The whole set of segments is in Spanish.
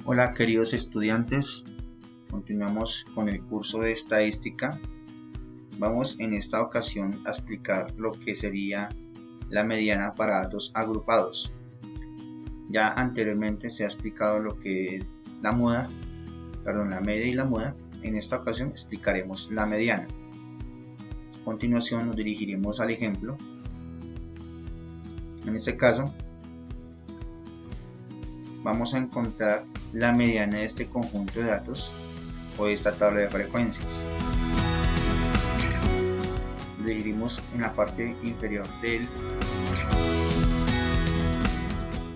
Hola queridos estudiantes, continuamos con el curso de estadística. Vamos en esta ocasión a explicar lo que sería la mediana para datos agrupados. Ya anteriormente se ha explicado lo que es la media y la muda. En esta ocasión explicaremos la mediana. A continuación nos dirigiremos al ejemplo. En este caso vamos a encontrar la mediana de este conjunto de datos o de esta tabla de frecuencias. Dirigimos en la parte inferior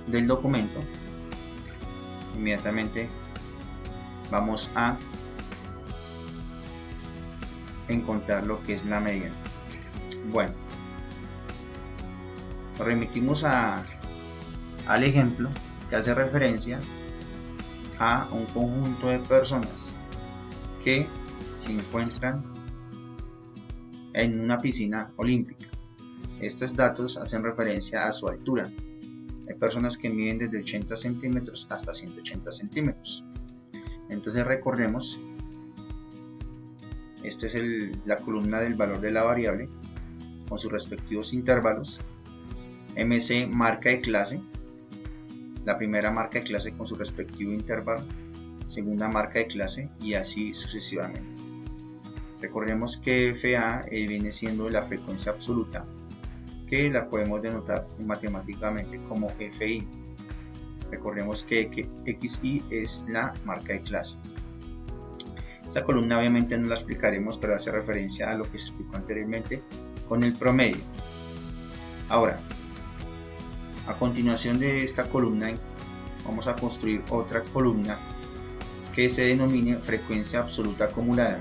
del documento. Inmediatamente vamos a encontrar lo que es la mediana. Bueno, nos remitimos al ejemplo que hace referencia a un conjunto de personas que se encuentran en una piscina olímpica. Estos datos hacen referencia a su altura. Hay personas que miden desde 80 centímetros hasta 180 centímetros. Entonces recordemos, esta es la columna del valor de la variable con sus respectivos intervalos. MC marca de clase, la primera marca de clase con su respectivo intervalo, segunda marca de clase y así sucesivamente. Recordemos que FA viene siendo la frecuencia absoluta, que la podemos denotar matemáticamente como FI. Recordemos que XI es la marca de clase. Esta columna obviamente no la explicaremos, pero hace referencia a lo que se explicó anteriormente con el promedio. Ahora, a continuación de esta columna vamos a construir otra columna que se denomine frecuencia absoluta acumulada.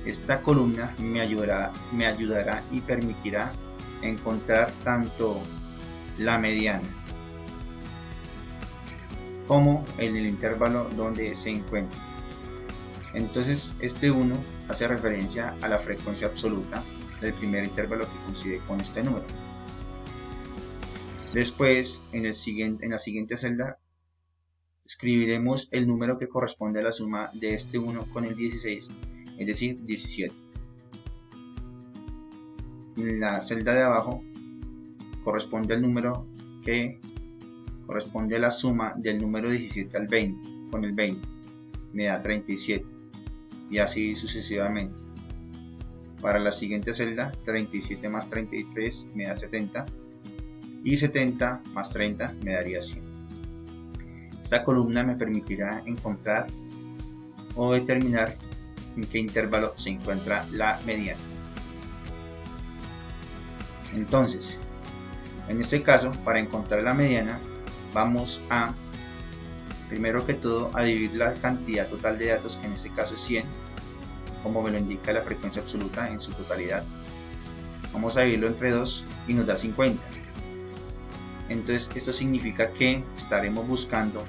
Esta columna me ayudará y permitirá encontrar tanto la mediana como el intervalo donde se encuentra. Entonces este 1 hace referencia a la frecuencia absoluta del primer intervalo que coincide con este número. Después, en la siguiente celda, escribiremos el número que corresponde a la suma de este 1 con el 16, es decir, 17. En la celda de abajo corresponde al número que corresponde a la suma del número 17 al 20, con el 20, me da 37, y así sucesivamente. Para la siguiente celda, 37 más 33 me da 70, y 70 más 30 me daría 100. Esta columna me permitirá encontrar o determinar en qué intervalo se encuentra la mediana. Entonces, en este caso, para encontrar la mediana, vamos a, primero que todo, a dividir la cantidad total de datos, que en este caso es 100, como me lo indica la frecuencia absoluta en su totalidad. Vamos a dividirlo entre 2 y nos da 50. Entonces esto significa que estaremos buscando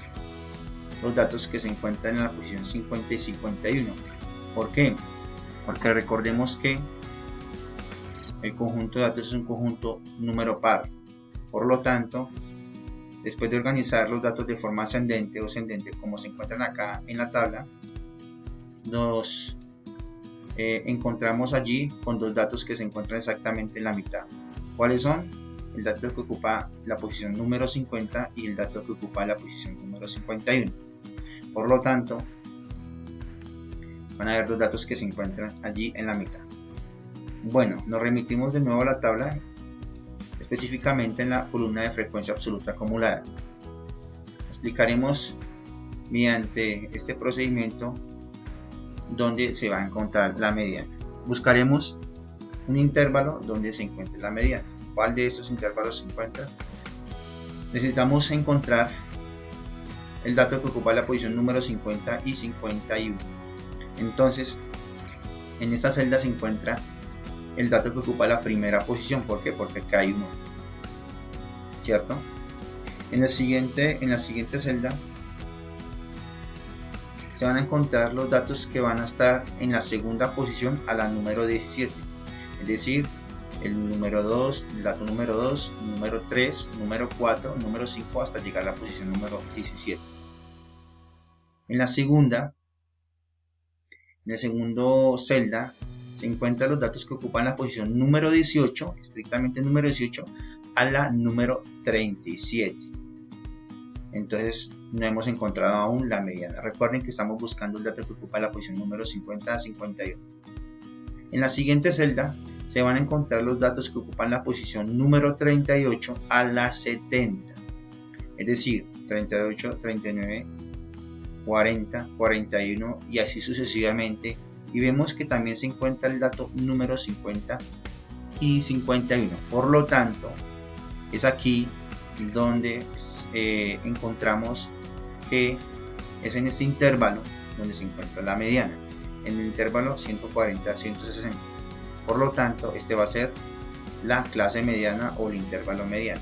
los datos que se encuentran en la posición 50 y 51. ¿Por qué? Porque recordemos que el conjunto de datos es un conjunto número par. Por lo tanto, después de organizar los datos de forma ascendente o descendente, como se encuentran acá en la tabla, nos encontramos allí con dos datos que se encuentran exactamente en la mitad. ¿Cuáles son? El dato que ocupa la posición número 50 y el dato que ocupa la posición número 51. Por lo tanto, van a haber dos datos que se encuentran allí en la mitad. Bueno, nos remitimos de nuevo a la tabla, específicamente en la columna de frecuencia absoluta acumulada. Explicaremos mediante este procedimiento donde se va a encontrar la mediana. Buscaremos un intervalo donde se encuentre la mediana. ¿Cuál de estos intervalos se encuentra? Necesitamos encontrar el dato que ocupa la posición número 50 y 51. Entonces, en esta celda se encuentra el dato que ocupa la primera posición. ¿Por qué? Porque acá hay uno, ¿cierto? En la siguiente celda se van a encontrar los datos que van a estar en la segunda posición a la número 17, es decir, el número 2, el dato número 2, número 3, número 4, número 5 hasta llegar a la posición número 17. En la segunda, en el segundo celda, se encuentran los datos que ocupan la posición número 18, estrictamente número 18, a la número 37. Entonces no hemos encontrado aún la mediana. Recuerden que estamos buscando el dato que ocupa la posición número 50 a 51. En la siguiente celda se van a encontrar los datos que ocupan la posición número 38 a la 70. Es decir, 38, 39, 40, 41 y así sucesivamente. Y vemos que también se encuentra el dato número 50 y 51. Por lo tanto, es aquí donde encontramos que es en este intervalo donde se encuentra la mediana, en el intervalo 140 a 160. Por lo tanto, este va a ser la clase mediana o el intervalo mediano,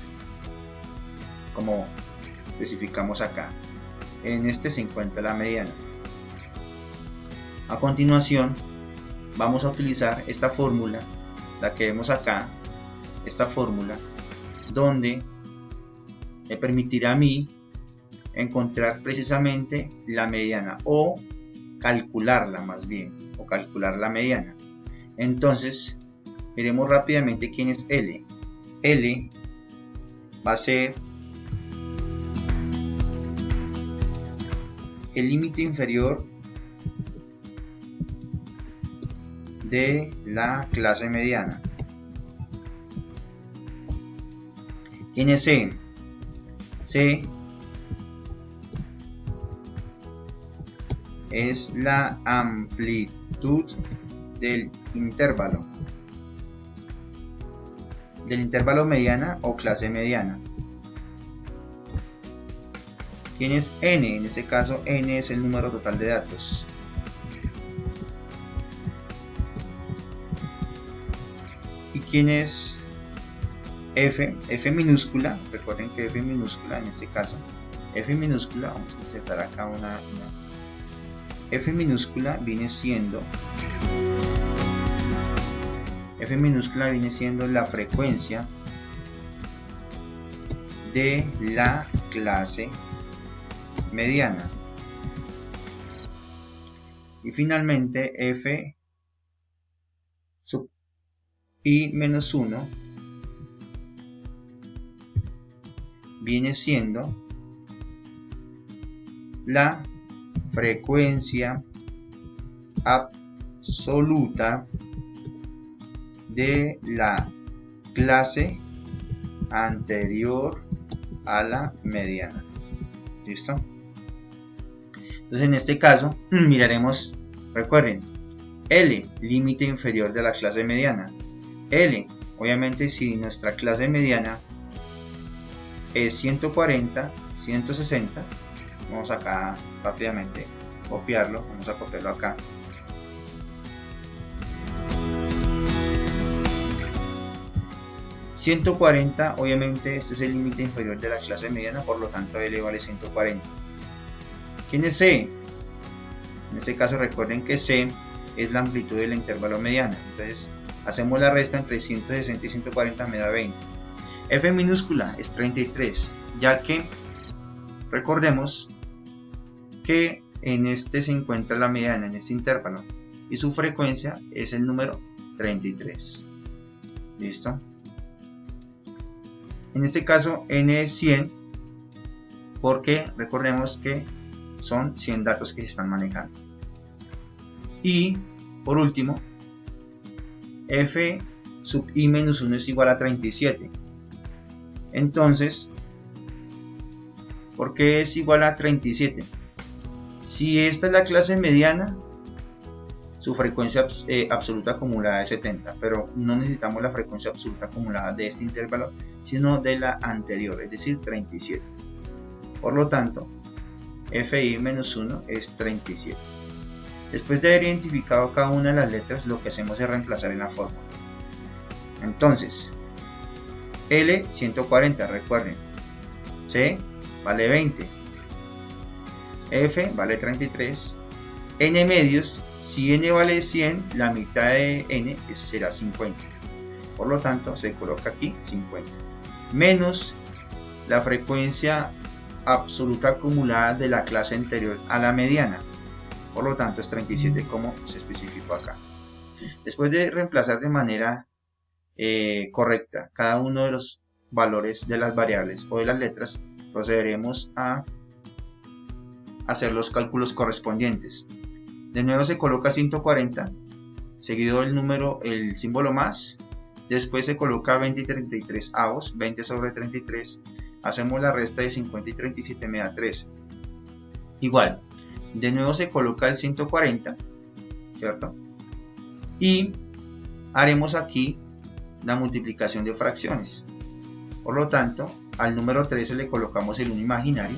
como especificamos acá. En este se encuentra la mediana. A continuación, vamos a utilizar esta fórmula, la que vemos acá, esta fórmula, donde me permitirá a mí encontrar precisamente la mediana o calcularla más bien, o calcular la mediana. Entonces, miremos rápidamente quién es L. L va a ser el límite inferior de la clase mediana. ¿Quién es C? C es la amplitud del intervalo mediana o clase mediana. ¿Quién es N? En este caso N es el número total de datos. ¿Y quién es F? F minúscula, recuerden que F minúscula en este caso, F minúscula, vamos a insertar acá una F minúscula viene siendo la frecuencia de la clase mediana. Y finalmente F sub i menos 1 viene siendo la frecuencia absoluta de la clase anterior a la mediana. ¿Listo? Entonces en este caso miraremos, recuerden, L, límite inferior de la clase mediana. L, obviamente si nuestra clase mediana es 140, 160, vamos acá rápidamente copiarlo, vamos a copiarlo acá. $140, obviamente este es el límite inferior de la clase mediana, por lo tanto L vale 140. ¿Quién es C? En este caso recuerden que C es la amplitud del intervalo mediano, entonces hacemos la resta entre 160 y 140, me da 20. F minúscula es 33, ya que recordemos que en este se encuentra la mediana, en este intervalo, y su frecuencia es el número 33. ¿Listo? En este caso N es 100, porque recordemos que son 100 datos que se están manejando. Y por último, F sub i menos 1 es igual a 37. Entonces, ¿por qué es igual a 37? Si esta es la clase mediana, su frecuencia absoluta acumulada es 70, pero no necesitamos la frecuencia absoluta acumulada de este intervalo, sino de la anterior, es decir, 37. Por lo tanto, Fi menos 1 es 37. Después de haber identificado cada una de las letras, lo que hacemos es reemplazar en la fórmula. Entonces, L 140, recuerden, C vale 20, F vale 33, N medios, si N vale 100, la mitad de N será 50. Por lo tanto, se coloca aquí 50. Menos la frecuencia absoluta acumulada de la clase anterior a la mediana. Por lo tanto es 37 como se especificó acá. Después de reemplazar de manera correcta cada uno de los valores de las variables o de las letras, procederemos a hacer los cálculos correspondientes. De nuevo se coloca 140, seguido el símbolo más, después se coloca 20 y 33 avos, 20 sobre 33, hacemos la resta de 50 y 37 me da 13. Igual, de nuevo se coloca el 140, ¿cierto? Y haremos aquí la multiplicación de fracciones. Por lo tanto, al número 13 le colocamos el 1 imaginario,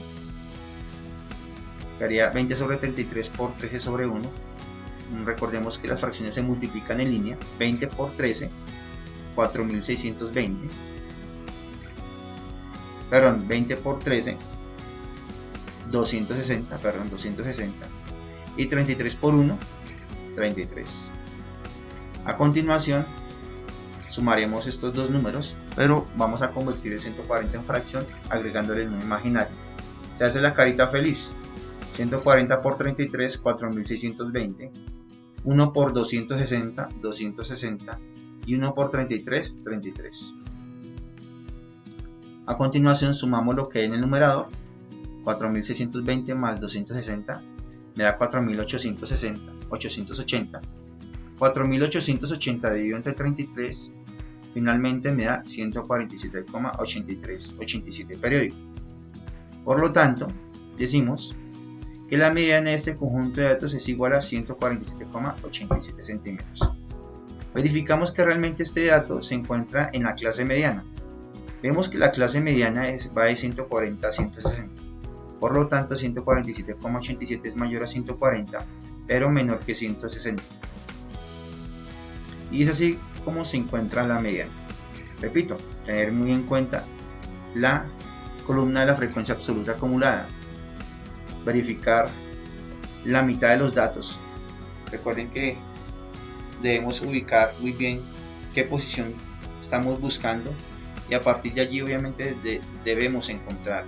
que haría 20 sobre 33 por 13 sobre 1. Recordemos que las fracciones se multiplican en línea. 20 por 13, 4620. Perdón, 20 por 13, 260. Y 33 por 1, 33. A continuación, sumaremos estos dos números, pero vamos a convertir el 140 en fracción agregándole el número imaginario. Se hace la carita feliz. 140 por 33, 4620. 1 por 260, 260. Y 1 por 33, 33. A continuación sumamos lo que hay en el numerador. 4620 más 260 me da 4880. 4880 dividido entre 33 finalmente me da 147,87 periódico. Por lo tanto, decimos que la mediana de este conjunto de datos es igual a 147,87 centímetros. Verificamos que realmente este dato se encuentra en la clase mediana. Vemos que la clase mediana va de 140 a 160. Por lo tanto, 147,87 es mayor a 140, pero menor que 160. Y es así como se encuentra la mediana. Repito, tener muy en cuenta la columna de la frecuencia absoluta acumulada. Verificar la mitad de los datos. Recuerden que debemos ubicar muy bien qué posición estamos buscando y a partir de allí obviamente debemos encontrar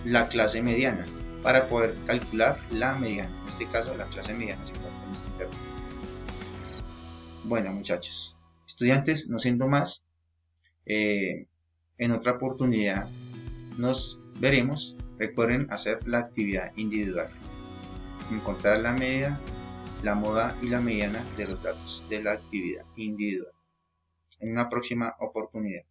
la clase mediana para poder calcular la mediana. En este caso la clase mediana se encuentra en este intervalo. Bueno muchachos, estudiantes, no siendo más, en otra oportunidad nos veremos. Recuerden hacer la actividad individual, encontrar la media, la moda y la mediana de los datos de la actividad individual. En una próxima oportunidad.